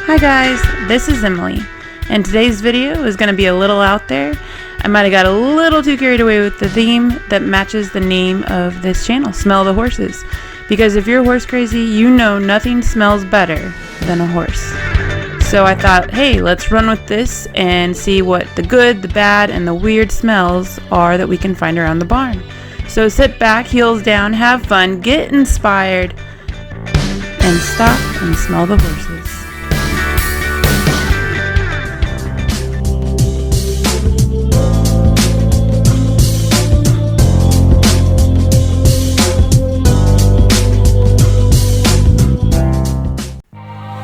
Hi guys, this is Emily, and today's video is going to be a little out there. I might have got a little too carried away with the theme that matches the name of this channel, Smell the Horses. Because if you're horse crazy, you know nothing smells better than a horse. So I thought, hey, let's run with this and see what the good, the bad, and the weird smells are that we can find around the barn. So sit back, heels down, have fun, get inspired, and stop and smell the horses.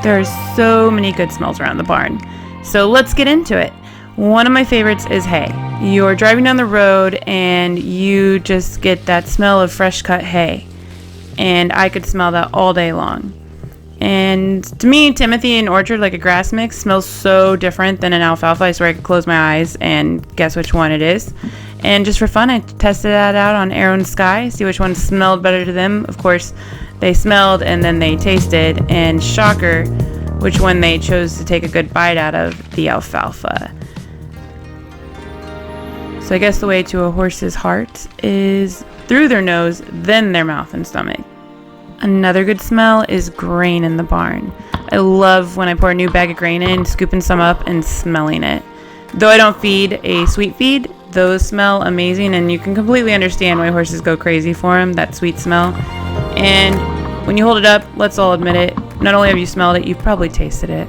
There are so many good smells around the barn, so let's get into it. One of my favorites is hay. You're driving down the road and you just get that smell of fresh cut hay, and I could smell that all day long. And to me, Timothy and Orchard, like a grass mix, smells so different than an alfalfa. I swear I could close my eyes and guess which one it is. And just for fun, I tested that out on Arrow and Sky, see which one smelled better to them. Of course, they smelled and then they tasted, and shocker, which one they chose to take a good bite out of, the alfalfa. So I guess the way to a horse's heart is through their nose, then their mouth and stomach. Another good smell is grain in the barn. I love when I pour a new bag of grain in, scooping some up and smelling it. Though I don't feed a sweet feed, those smell amazing, and you can completely understand why horses go crazy for them, that sweet smell. And when you hold it up, let's all admit it, not only have you smelled it, you've probably tasted it.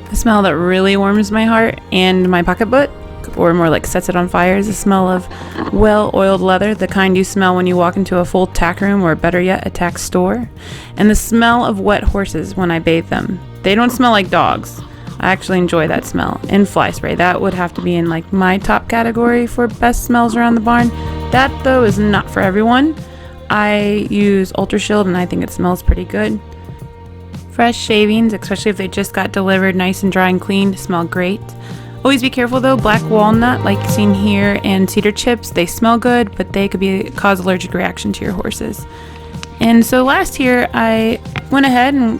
The smell that really warms my heart and my pocketbook, or more like sets it on fire, is the smell of well-oiled leather, the kind you smell when you walk into a full tack room, or better yet, a tack store. And the smell of wet horses when I bathe them. They don't smell like dogs. I actually enjoy that smell. And fly spray, that would have to be in like my top category for best smells around the barn. That though is not for everyone. I use Ultra Shield and I think it smells pretty good. Fresh shavings, especially if they just got delivered nice and dry and clean, smell great. Always be careful though, black walnut like seen here and cedar chips, they smell good, but they could cause allergic reaction to your horses. And so last year I went ahead and,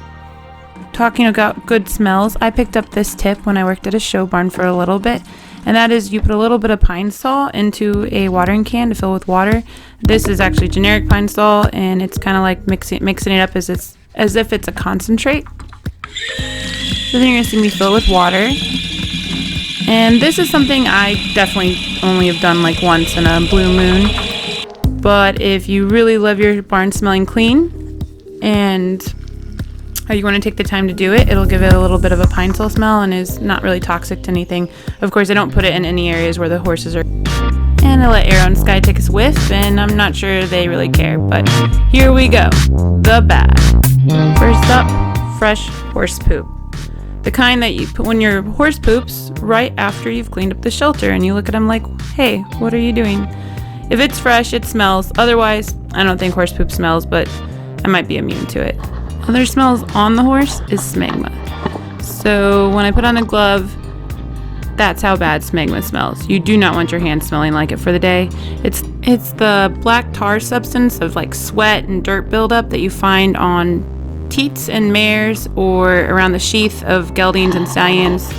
talking about good smells, I picked up this tip when I worked at a show barn for a little bit, and that is you put a little bit of pine sol into a watering can to fill with water. This is actually generic pine sol, and it's kind of like mixing it up as if it's a concentrate. So then you're gonna see me fill it with water. And this is something I definitely only have done like once in a blue moon. But if you really love your barn smelling clean and you want to take the time to do it, it'll give it a little bit of a pine sol smell and is not really toxic to anything. Of course, I don't put it in any areas where the horses are. And I let Arrow and Sky take a whiff, and I'm not sure they really care. But here we go. The bad. First up, fresh horse poop. The kind that you put when your horse poops right after you've cleaned up the shelter and you look at them like, hey, what are you doing? If it's fresh, it smells. Otherwise, I don't think horse poop smells, but I might be immune to it. Other smells on the horse is smegma. So when I put on a glove, that's how bad smegma smells. You do not want your hands smelling like it for the day. It's the black tar substance of like sweat and dirt buildup that you find on teats and mares or around the sheath of geldings and stallions.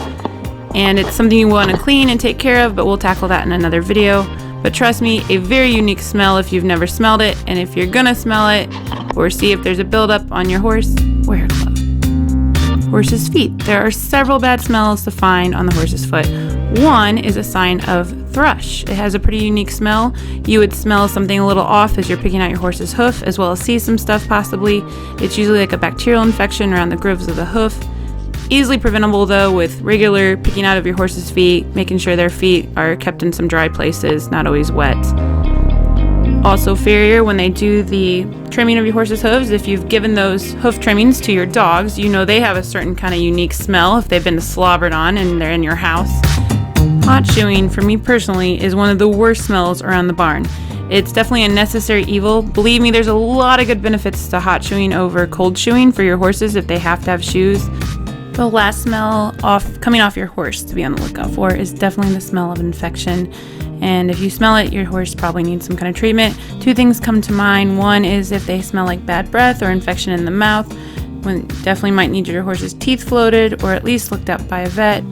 And it's something you want to clean and take care of, but we'll tackle that in another video. But trust me, a very unique smell if you've never smelled it, and if you're gonna smell it or see if there's a buildup on your horse, wear a glove. Horse's feet. There are several bad smells to find on the horse's foot. One is a sign of thrush. It has a pretty unique smell. You would smell something a little off as you're picking out your horse's hoof, as well as see some stuff possibly. It's usually like a bacterial infection around the grooves of the hoof. Easily preventable though with regular picking out of your horse's feet, making sure their feet are kept in some dry places, not always wet. Also farrier, when they do the trimming of your horse's hooves, if you've given those hoof trimmings to your dogs, you know they have a certain kind of unique smell if they've been slobbered on and they're in your house. Hot shoeing, for me personally, is one of the worst smells around the barn. It's definitely a necessary evil. Believe me, there's a lot of good benefits to hot shoeing over cold shoeing for your horses if they have to have shoes. The last smell coming off your horse to be on the lookout for is definitely the smell of infection. And if you smell it, your horse probably needs some kind of treatment. Two things come to mind. One is if they smell like bad breath or infection in the mouth. when definitely might need your horse's teeth floated or at least looked at by a vet.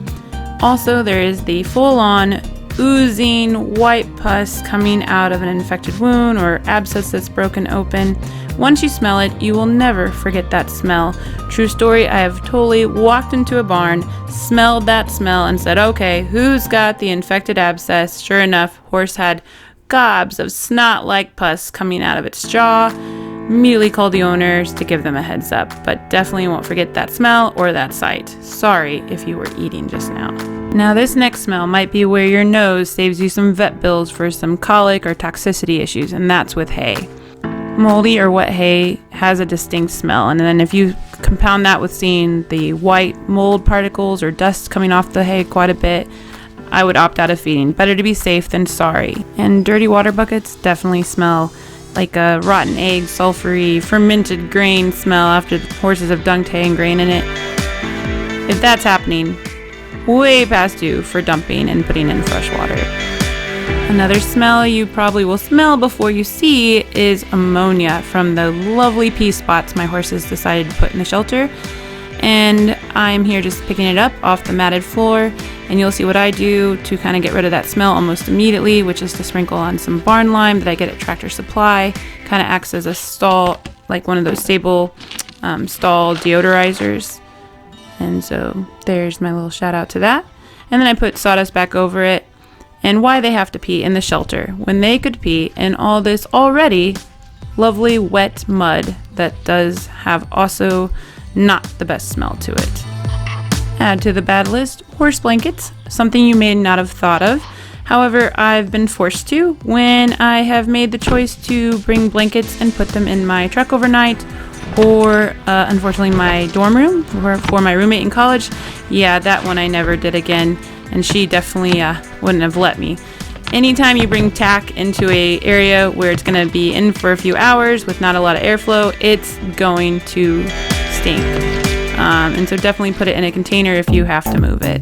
Also, there is the full-on oozing white pus coming out of an infected wound or abscess that's broken open. Once you smell it, you will never forget that smell. True story, I have totally walked into a barn, smelled that smell, and said, okay, who's got the infected abscess? Sure enough, horse had gobs of snot-like pus coming out of its jaw. Immediately called the owners to give them a heads up, but definitely won't forget that smell or that sight. Sorry if you were eating just now. Now this next smell might be where your nose saves you some vet bills for some colic or toxicity issues, and that's with hay. Moldy or wet hay has a distinct smell, and then if you compound that with seeing the white mold particles or dust coming off the hay quite a bit, I would opt out of feeding. Better to be safe than sorry. And dirty water buckets definitely smell like a rotten egg, sulfury, fermented grain smell after the horses have dunked hay and grain in it. If that's happening, way past due for dumping and putting in fresh water. Another smell you probably will smell before you see is ammonia from the lovely pee spots my horses decided to put in the shelter. And I'm here just picking it up off the matted floor, and you'll see what I do to kind of get rid of that smell almost immediately, which is to sprinkle on some barn lime that I get at Tractor Supply. Kind of acts as a stall, like one of those stable stall deodorizers. And so there's my little shout out to that. And then I put sawdust back over it. And why they have to pee in the shelter when they could pee in all this already lovely wet mud that does have also not the best smell to it. Add to the bad list, horse blankets, something you may not have thought of. However, I've been forced to when I have made the choice to bring blankets and put them in my truck overnight, or unfortunately my dorm room for my roommate in college. Yeah, that one I never did again, and she definitely wouldn't have let me. Anytime you bring tack into a area where it's going to be in for a few hours with not a lot of airflow, it's going to stink. And so definitely put it in a container if you have to move it.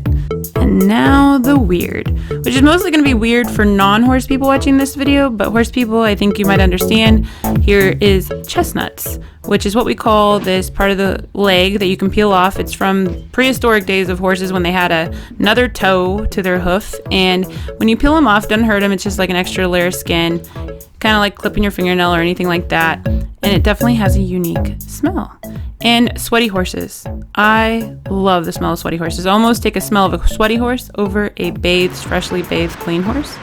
And now the weird, which is mostly going to be weird for non-horse people watching this video, but horse people, I think you might understand. Here is chestnuts, which is what we call this part of the leg that you can peel off. It's from prehistoric days of horses when they had another toe to their hoof. And when you peel them off, it doesn't hurt them. It's just like an extra layer of skin, kind of like clipping your fingernail or anything like that. And it definitely has a unique smell. And sweaty horses. I love the smell of sweaty horses. I almost take a smell of a sweaty horse over a freshly bathed, clean horse.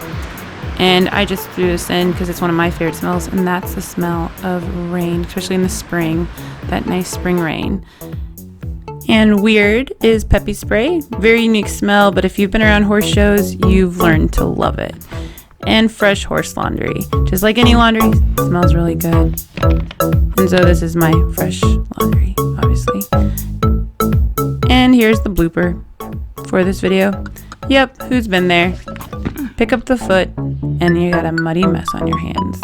And I just threw this in because it's one of my favorite smells, and that's the smell of rain, especially in the spring, that nice spring rain. And weird is Peppy Spray. Very unique smell, but if you've been around horse shows, you've learned to love it. And fresh horse laundry. Just like any laundry, smells really good. And so this is my fresh laundry, obviously. And here's the blooper for this video. Yep, who's been there? Pick up the foot and you got a muddy mess on your hands.